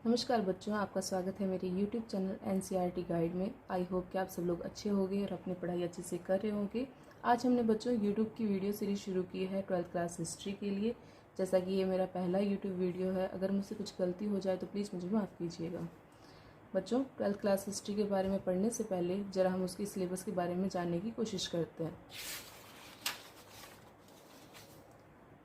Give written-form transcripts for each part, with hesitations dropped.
नमस्कार बच्चों, आपका स्वागत है मेरे YouTube चैनल NCERT गाइड में। आई होप कि आप सब लोग अच्छे होंगे और अपनी पढ़ाई अच्छे से कर रहे होंगे। आज हमने बच्चों YouTube की वीडियो सीरीज शुरू की है 12th क्लास हिस्ट्री के लिए। जैसा कि ये मेरा पहला YouTube वीडियो है, अगर मुझसे कुछ गलती हो जाए तो प्लीज़ मुझे माफ़ कीजिएगा। बच्चों, 12th क्लास हिस्ट्री के बारे में पढ़ने से पहले ज़रा हम उसकी सिलेबस के बारे में जानने की कोशिश करते हैं।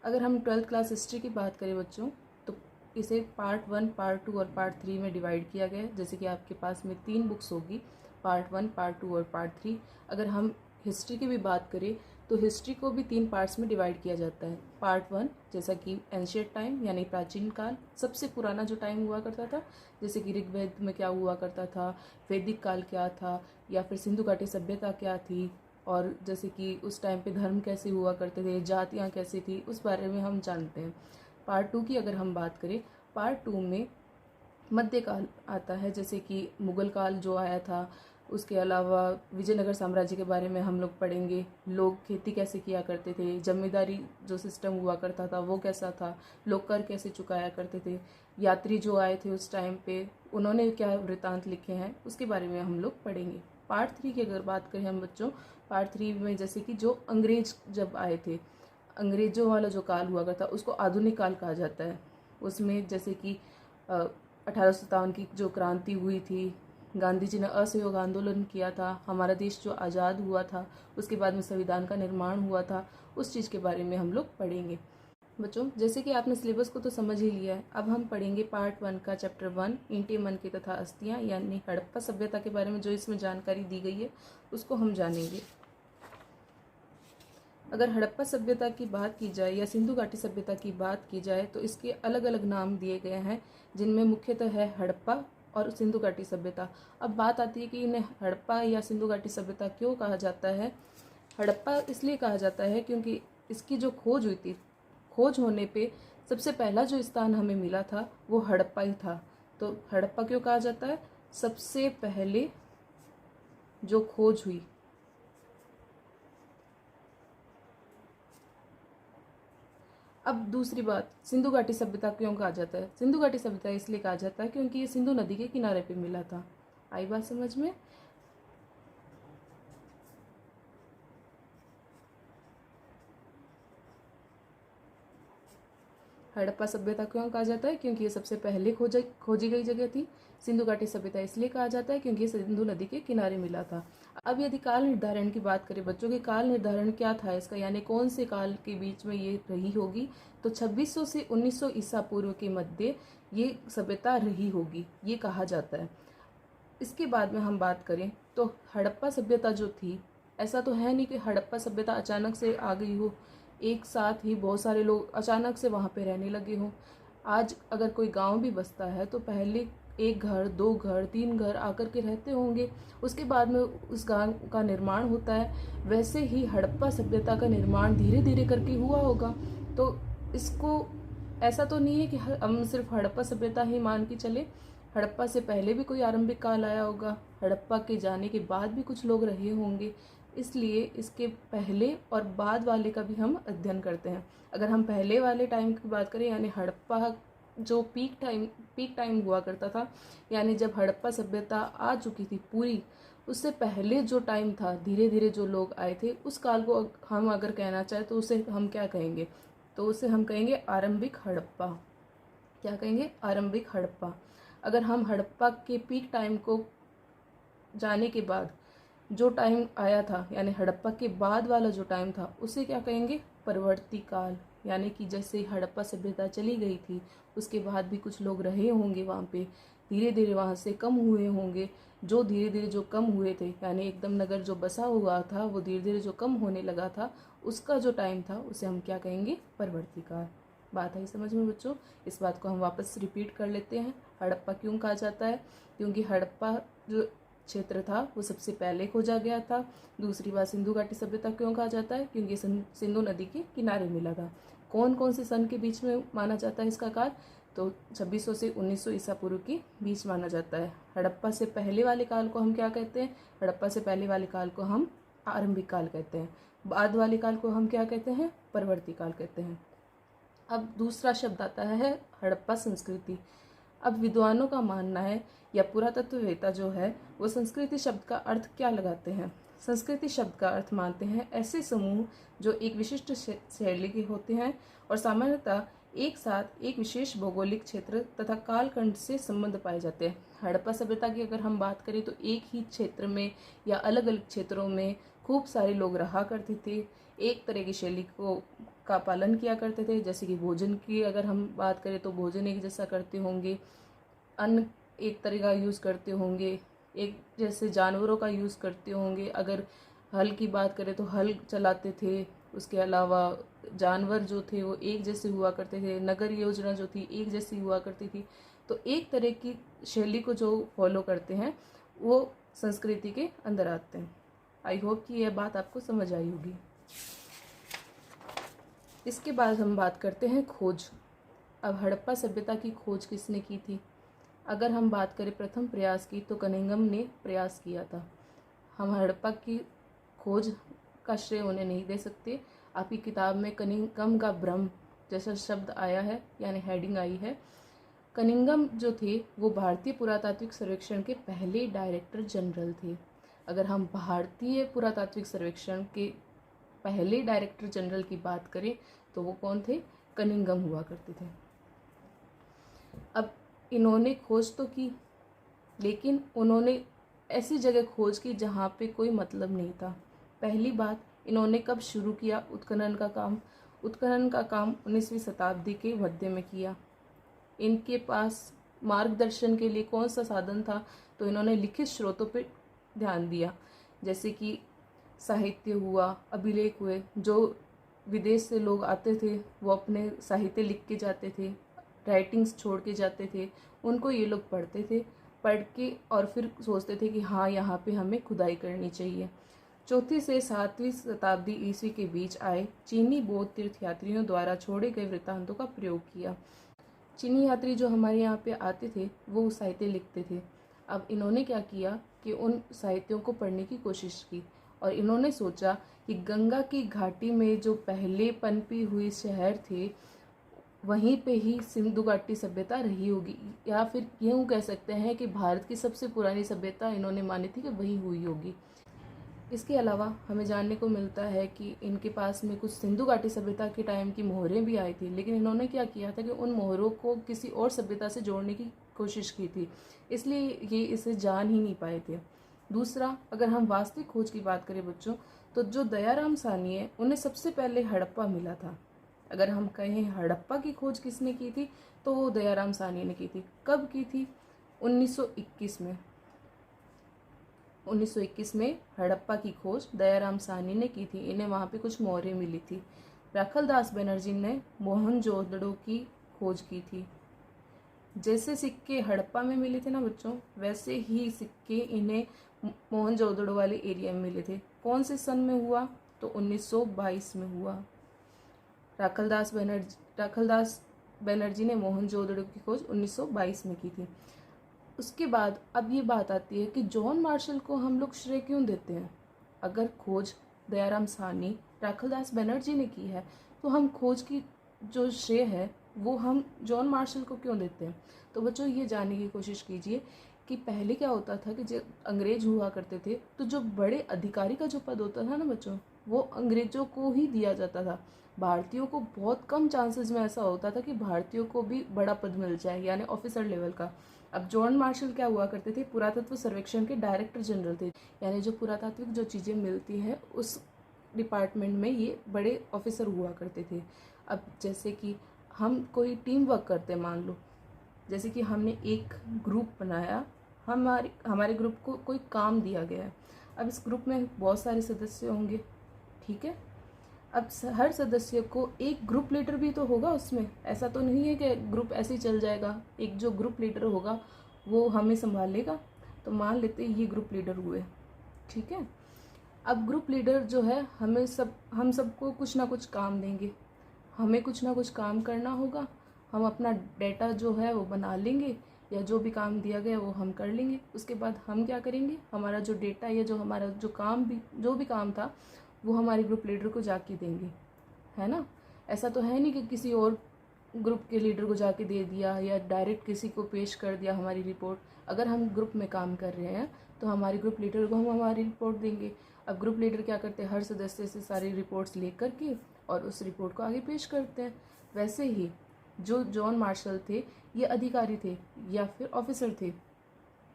अगर हम 12th क्लास हिस्ट्री की बात करें बच्चों, तो इसे पार्ट 1, पार्ट 2 और पार्ट 3 में डिवाइड किया गया है। जैसे कि आपके पास में 3 बुक्स होगी, पार्ट 1, पार्ट 2 और पार्ट 3। अगर हम हिस्ट्री की भी बात करें तो हिस्ट्री को भी 3 पार्ट्स में डिवाइड किया जाता है। पार्ट 1 जैसा कि एंशिएंट टाइम यानी प्राचीन काल, सबसे पुराना जो टाइम हुआ करता था, जैसे कि ऋग्वेद में क्या हुआ करता था, वैदिक काल क्या था, या फिर सिंधु घाटी सभ्यता क्या थी, और जैसे कि उस टाइम पे धर्म कैसे हुआ करते थे, जातियाँ कैसी थी, उस बारे में हम जानते हैं। पार्ट 2 की अगर हम बात करें, पार्ट 2 में मध्यकाल आता है, जैसे कि मुगल काल जो आया था। उसके अलावा विजयनगर साम्राज्य के बारे में हम लोग पढ़ेंगे। लोग खेती कैसे किया करते थे, जमींदारी जो सिस्टम हुआ करता था वो कैसा था, लोग कर कैसे चुकाया करते थे, यात्री जो आए थे उस टाइम पे उन्होंने क्या वृतांत लिखे हैं, उसके बारे में हम लोग पढ़ेंगे। पार्ट 3 की अगर बात करें हम बच्चों, पार्ट 3 में जैसे कि जो अंग्रेज जब आए थे, अंग्रेजों वाला जो काल हुआ करता उसको आधुनिक काल कहा जाता है। उसमें जैसे कि 1857 की जो क्रांति हुई थी, गांधी जी ने असहयोग आंदोलन किया था, हमारा देश जो आज़ाद हुआ था, उसके बाद में संविधान का निर्माण हुआ था, उस चीज़ के बारे में हम लोग पढ़ेंगे। बच्चों, जैसे कि आपने सिलेबस को तो समझ ही लिया है, अब हम पढ़ेंगे पार्ट 1 का चैप्टर 1, ईंटें मनके तथा अस्थियाँ, यानी हड़प्पा सभ्यता के बारे में जो इसमें जानकारी दी गई है उसको हम जानेंगे। अगर हड़प्पा सभ्यता की बात की जाए या सिंधु घाटी सभ्यता की बात की जाए तो इसके अलग अलग नाम दिए गए हैं, जिनमें मुख्यतः है हड़प्पा और सिंधु घाटी सभ्यता। अब बात आती है कि इन्हें हड़प्पा या सिंधु घाटी सभ्यता क्यों कहा जाता है। हड़प्पा इसलिए कहा जाता है क्योंकि इसकी जो खोज हुई थी, खोज होने पे सबसे पहला जो स्थान हमें मिला था वो हड़प्पा ही था। तो हड़प्पा क्यों कहा जाता है? सबसे पहले जो खोज हुई। अब दूसरी बात, सिंधु घाटी सभ्यता क्यों कहा जाता है? सिंधु घाटी सभ्यता इसलिए कहा जाता है क्योंकि ये सिंधु नदी के किनारे पे मिला था। आई बात समझ में? हड़प्पा सभ्यता क्यों कहा जाता है? क्योंकि ये सबसे पहले खोजी गई जगह थी। सिंधु घाटी सभ्यता इसलिए कहा जाता है क्योंकि ये सिंधु नदी के किनारे मिला था। अब यदि काल निर्धारण की बात करें बच्चों के, काल निर्धारण क्या था इसका, यानी कौन से काल के बीच में ये रही होगी, तो 2600 से 1900 ईसा पूर्व के मध्य ये सभ्यता रही होगी, ये कहा जाता है। इसके बाद में हम बात करें तो हड़प्पा सभ्यता जो थी, ऐसा तो है नहीं कि हड़प्पा सभ्यता अचानक से आ गई हो, एक साथ ही बहुत सारे लोग अचानक से वहाँ पे रहने लगे हों। आज अगर कोई गांव भी बसता है तो पहले एक घर, दो घर, तीन घर आकर के रहते होंगे, उसके बाद में उस गांव का निर्माण होता है। वैसे ही हड़प्पा सभ्यता का निर्माण धीरे धीरे करके हुआ होगा। तो इसको ऐसा तो नहीं है कि हम सिर्फ हड़प्पा सभ्यता ही मान के चले। हड़प्पा से पहले भी कोई आरंभिक काल आया होगा, हड़प्पा के जाने के बाद भी कुछ लोग रहे होंगे, इसलिए इसके पहले और बाद वाले का भी हम अध्ययन करते हैं। अगर हम पहले वाले टाइम की बात करें, यानी हड़प्पा जो पीक टाइम हुआ करता था, यानी जब हड़प्पा सभ्यता आ चुकी थी पूरी, उससे पहले जो टाइम था, धीरे धीरे जो लोग आए थे, उस काल को हम अगर कहना चाहें तो उसे हम क्या कहेंगे? तो उसे हम कहेंगे आरंभिक हड़प्पा। क्या कहेंगे? आरंभिक हड़प्पा। अगर हम हड़प्पा के पीक टाइम को जाने के बाद जो टाइम आया था, यानी हड़प्पा के बाद वाला जो टाइम था, उसे क्या कहेंगे? परवर्ती काल। यानी कि जैसे हड़प्पा सभ्यता चली गई थी, उसके बाद भी कुछ लोग रहे होंगे वहाँ पे, धीरे धीरे वहाँ से कम हुए होंगे। जो धीरे धीरे जो कम हुए थे, यानी एकदम नगर जो बसा हुआ था वो धीरे धीरे जो कम होने लगा था, उसका जो टाइम था उसे हम क्या कहेंगे? परवर्ती काल। बात आई समझ में बच्चों? इस बात को हम वापस रिपीट कर लेते हैं। हड़प्पा क्यों कहा जाता है? क्योंकि हड़प्पा जो क्षेत्र था वो सबसे पहले खोजा गया था। दूसरी बात, सिंधु घाटी सभ्यता क्यों कहा जाता है? क्योंकि सिंधु नदी के किनारे मिला था। कौन कौन से सन के बीच में माना जाता है इसका काल? तो 2600 से 1900 ईसा पूर्व के बीच माना जाता है। हड़प्पा से पहले वाले काल को हम क्या कहते हैं? हड़प्पा से पहले वाले काल को हम आरंभिक काल कहते हैं। बाद वाले काल को हम क्या कहते हैं? परवर्ती काल कहते हैं। अब दूसरा शब्द आता है हड़प्पा संस्कृति। अब विद्वानों का मानना है या पुरातत्ववेत्ता जो है वो संस्कृति शब्द का अर्थ क्या लगाते हैं। संस्कृति शब्द का अर्थ मानते हैं ऐसे समूह जो एक विशिष्ट शैली के होते हैं और सामान्यतः एक साथ एक विशेष भौगोलिक क्षेत्र तथा कालखंड से संबंध पाए जाते हैं। हड़प्पा सभ्यता की अगर हम बात करें तो एक ही क्षेत्र में या अलग अलग क्षेत्रों में खूब सारे लोग रहा करते थे, एक तरह की शैली का पालन किया करते थे। जैसे कि भोजन की अगर हम बात करें तो भोजन एक जैसा करते होंगे, अन्न एक तरह का यूज़ करते होंगे, एक जैसे जानवरों का यूज़ करते होंगे। अगर हल की बात करें तो हल चलाते थे, उसके अलावा जानवर जो थे वो एक जैसे हुआ करते थे, नगर योजना जो थी एक जैसी हुआ करती थी। तो एक तरह की शैली को जो फॉलो करते हैं वो संस्कृति के अंदर आते हैं। आई होप कि यह बात आपको समझ आई होगी। इसके बाद हम बात करते हैं खोज। अब हड़प्पा सभ्यता की खोज किसने की थी? अगर हम बात करें प्रथम प्रयास की तो कनिंघम ने प्रयास किया था। हम हड़प्पा की खोज का श्रेय उन्हें नहीं दे सकते। आपकी किताब में कनिंघम का भ्रम जैसा शब्द आया है, यानी हेडिंग आई है। कनिंघम जो थे वो भारतीय पुरातात्विक सर्वेक्षण के पहले डायरेक्टर जनरल थे। अगर हम भारतीय पुरातात्विक सर्वेक्षण के पहले डायरेक्टर जनरल की बात करें तो वो कौन थे? कनिंघम हुआ करते थे। अब इन्होंने खोज तो की, लेकिन उन्होंने ऐसी जगह खोज की जहाँ पे कोई मतलब नहीं था। पहली बात, इन्होंने कब शुरू किया उत्खनन का काम? उत्खनन का काम 19वीं शताब्दी के मध्य में किया। इनके पास मार्गदर्शन के लिए कौन सा साधन था? तो इन्होंने लिखित स्रोतों पर ध्यान दिया, जैसे कि साहित्य हुआ, अभिलेख हुए। जो विदेश से लोग आते थे वो अपने साहित्य लिख के जाते थे, राइटिंग्स छोड़ के जाते थे, उनको ये लोग पढ़ते थे, पढ़ के और फिर सोचते थे कि हाँ यहाँ पे हमें खुदाई करनी चाहिए। 4वीं से 7वीं शताब्दी ईस्वी के बीच आए चीनी बौद्ध तीर्थयात्रियों द्वारा छोड़े गए वृत्तांतों का प्रयोग किया। चीनी यात्री जो हमारे यहाँ पे आते थे वो साहित्य लिखते थे। अब इन्होंने क्या किया कि उन साहित्यों को पढ़ने की कोशिश की और इन्होंने सोचा कि गंगा की घाटी में जो पहले पनपी हुई शहर थे वहीं पे ही सिंधु घाटी सभ्यता रही होगी, या फिर यूँ कह सकते हैं कि भारत की सबसे पुरानी सभ्यता इन्होंने मानी थी कि वही हुई होगी। इसके अलावा हमें जानने को मिलता है कि इनके पास में कुछ सिंधु घाटी सभ्यता के टाइम की मोहरें भी आई थी, लेकिन इन्होंने क्या किया था कि उन मोहरों को किसी और सभ्यता से जोड़ने की कोशिश की थी, इसलिए ये इसे जान ही नहीं पाए थे। दूसरा, अगर हम वास्तविक खोज की बात करें बच्चों, तो जो दयाराम साहनी है उन्हें सबसे पहले हड़प्पा मिला था। अगर हम कहें हड़प्पा की खोज किसने की थी तो वो दयाराम साहनी ने की थी। कब की थी? 1921 में। 1921 में हड़प्पा की खोज दयाराम साहनी ने की थी। इन्हें वहाँ पे कुछ मोहरें मिली थी। राखलदास बनर्जी ने मोहनजोदड़ो की खोज की थी। जैसे सिक्के हड़प्पा में मिले थे ना बच्चों, वैसे ही सिक्के इन्हें मोहनजोदड़ो वाले एरिया में मिले थे। कौन से सन में हुआ? तो 1922 में हुआ। राखलदास बनर्जी ने मोहनजोदड़ो की खोज 1922 में की थी। उसके बाद अब ये बात आती है कि जॉन मार्शल को हम लोग श्रेय क्यों देते हैं? अगर खोज दयाराम साहनी, राखलदास बनर्जी ने की है तो हम खोज की जो श्रेय है वो हम जॉन मार्शल को क्यों देते हैं? तो बच्चों ये जानने की कोशिश कीजिए कि पहले क्या होता था कि जब अंग्रेज हुआ करते थे तो जो बड़े अधिकारी का जो पद होता था ना बच्चों, वो अंग्रेजों को ही दिया जाता था। भारतीयों को बहुत कम चांसेस में ऐसा होता था कि भारतीयों को भी बड़ा पद मिल जाए, यानी ऑफिसर लेवल का। अब जॉन मार्शल क्या हुआ करते थे? पुरातत्व सर्वेक्षण के डायरेक्टर जनरल थे, यानी जो पुरातात्विक जो चीज़ें मिलती हैं उस डिपार्टमेंट में ये बड़े ऑफिसर हुआ करते थे। अब जैसे कि हम कोई टीम वर्क करते हैं, मान लो जैसे कि हमने एक ग्रुप बनाया, हमारे ग्रुप को कोई काम दिया गया है। अब इस ग्रुप में बहुत सारे सदस्य होंगे, ठीक है। अब हर सदस्य को एक ग्रुप लीडर भी तो होगा उसमें, ऐसा तो नहीं है कि ग्रुप ऐसे ही चल जाएगा। एक जो ग्रुप लीडर होगा वो हमें संभालेगा। तो मान लेते हैं ये ग्रुप लीडर हुए, ठीक है। अब ग्रुप लीडर जो है हम सबको कुछ ना कुछ काम देंगे, हमें कुछ ना कुछ काम करना होगा। हम अपना डेटा जो है वो बना लेंगे, या जो भी काम दिया गया वो हम कर लेंगे। उसके बाद हम क्या करेंगे, हमारा जो डेटा या जो हमारा जो भी काम था वो हमारे ग्रुप लीडर को जाके देंगे, है ना। ऐसा तो है नहीं कि किसी और ग्रुप के लीडर को जाके दे दिया या डायरेक्ट किसी को पेश कर दिया हमारी रिपोर्ट। अगर हम ग्रुप में काम कर रहे हैं तो हमारे ग्रुप लीडर को हम हमारी रिपोर्ट देंगे। अब ग्रुप लीडर क्या करते हैं, हर सदस्य से सारी रिपोर्ट्स लेकर के और उस रिपोर्ट को आगे पेश करते हैं। वैसे ही जो जॉन मार्शल थे ये अधिकारी थे या फिर ऑफिसर थे,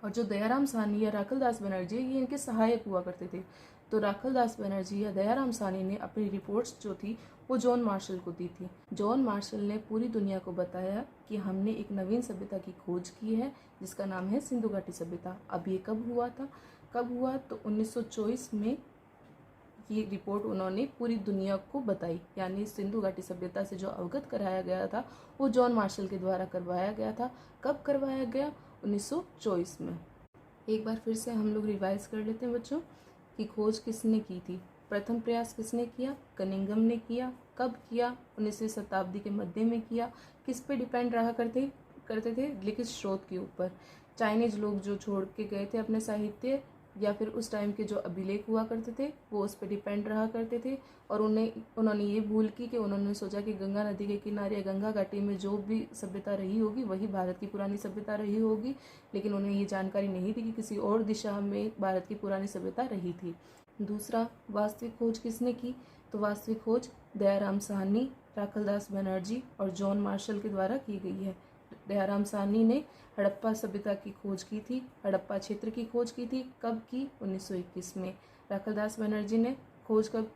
और जो दयाराम साहनी या राखलदास बनर्जी ये इनके सहायक हुआ करते थे। तो राखलदास बनर्जी या दयाराम साहनी ने अपनी रिपोर्ट्स जो थी वो जॉन मार्शल को दी थी। जॉन मार्शल ने पूरी दुनिया को बताया कि हमने एक नवीन सभ्यता की खोज की है जिसका नाम है सिंधु घाटी सभ्यता। अब ये कब हुआ था, कब हुआ, तो 1924 में ये रिपोर्ट उन्होंने पूरी दुनिया को बताई। यानी सिंधु घाटी सभ्यता से जो अवगत कराया गया था वो जॉन मार्शल के द्वारा करवाया गया था। कब करवाया गया, 1924 में। एक बार फिर से हम लोग रिवाइज कर लेते हैं बच्चों कि खोज किसने की थी। प्रथम प्रयास किसने किया, कनिंघम ने किया। कब किया, 19वीं शताब्दी के मध्य में किया। किस पे डिपेंड रहा करते थे, लिखित स्रोत के ऊपर। चाइनीज लोग जो छोड़ के गए थे अपने साहित्य या फिर उस टाइम के जो अभिलेख हुआ करते थे वो उस पर डिपेंड रहा करते थे। और उन्होंने ये भूल की कि उन्होंने सोचा कि गंगा नदी के किनारे या गंगा घाटी में जो भी सभ्यता रही होगी वही भारत की पुरानी सभ्यता रही होगी, लेकिन उन्हें ये जानकारी नहीं थी कि किसी और दिशा में भारत की पुरानी सभ्यता रही थी। दूसरा, वास्तविक खोज किसने की, तो वास्तविक खोज दयाराम साहनी, राखलदास बनर्जी और जॉन मार्शल के द्वारा की गई है। दयाराम साहनी ने हड़प्पा सभ्यता की खोज की थी, हड़प्पा क्षेत्र की खोज की थी। कब की, 1921 में। राखलदास बनर्जी ने खोज कब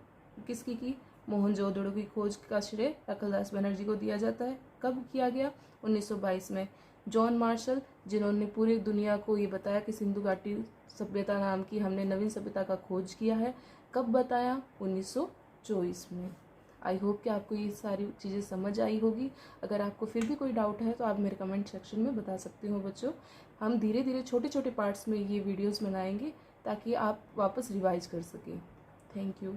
किसकी की, मोहनजोदड़ो की खोज का श्रेय राखलदास बनर्जी को दिया जाता है। कब किया गया, 1922 में। जॉन मार्शल जिन्होंने पूरी दुनिया को ये बताया कि सिंधु घाटी सभ्यता नाम की हमने नवीन सभ्यता का खोज किया है। कब बताया, 1924 में। आई होप कि आपको ये सारी चीज़ें समझ आई होगी। अगर आपको फिर भी कोई डाउट है तो आप मेरे कमेंट सेक्शन में बता सकते हो बच्चों। हम धीरे धीरे छोटे छोटे पार्ट्स में ये वीडियोस बनाएंगे ताकि आप वापस रिवाइज कर सकें। Thank you.